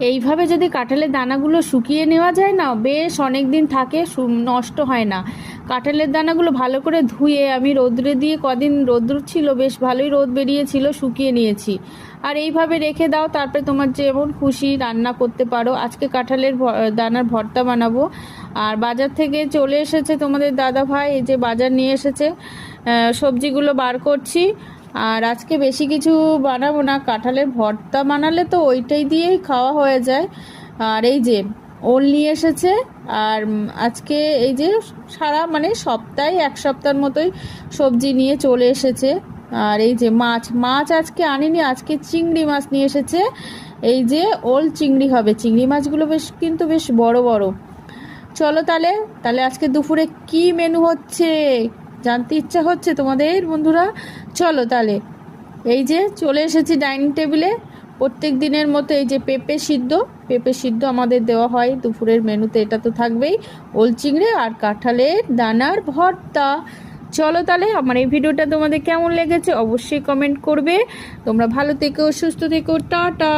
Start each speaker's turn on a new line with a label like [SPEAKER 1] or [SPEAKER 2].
[SPEAKER 1] এইভাবে যদি কাঁঠালের দানাগুলো শুকিয়ে নেওয়া যায় না, বেশ অনেক দিন থাকে, নষ্ট হয় না। কাঁঠালের দানাগুলো ভালো করে ধুয়ে আমি রোদ্রে দিয়ে, কদিন রোদ্র ছিল, বেশ ভালোই রোদ বেরিয়েছিল, শুকিয়ে নিয়েছি। আর এইভাবে রেখে দাও, তারপরে তোমার যেমন খুশি রান্না করতে পারো। আজকে কাঁঠালের দানার ভর্তা বানাবো। আর বাজার থেকে চলে এসেছে তোমাদের দাদা ভাই, এই যে বাজার নিয়ে এসেছে, সবজিগুলো বার করছি। আর আজকে বেশি কিছু বানাবো না, কাঁঠালের ভর্তা বানালে তো ওইটাই দিয়েই খাওয়া হয়ে যায়। আর এই যে ওল নিয়ে এসেছে। আর আজকে এই যে সারা মানে সপ্তাহে, এক সপ্তাহের মতোই সবজি নিয়ে চলে এসেছে। আর এই যে মাছ আজকে আনিনি, আজকে চিংড়ি মাছ নিয়ে এসেছে। এই যে ওল চিংড়ি হবে, চিংড়ি মাছগুলো বেশ বড় বড়। চলো তাহলে তাহলে আজকে দুপুরে কি মেনু হচ্ছে জানতে ইচ্ছা হচ্ছে তোমাদের বন্ধুরা? চলো তাহলে। এই যে চলে এসেছি ডাইনিং টেবিলে। প্রত্যেক দিনের মতো এই যে পেঁপে সিদ্ধ আমাদের দেওয়া হয় দুপুরের মেনুতে, এটা তো থাকবেই। ওল চিংড়ি আর কাঁঠালের দানার ভর্তা। চলো তাহলে, আমার এই ভিডিওটা তোমাদের কেমন লেগেছে অবশ্যই কমেন্ট করবে। তোমরা ভালো থেকো, সুস্থ থেকো, টাটা।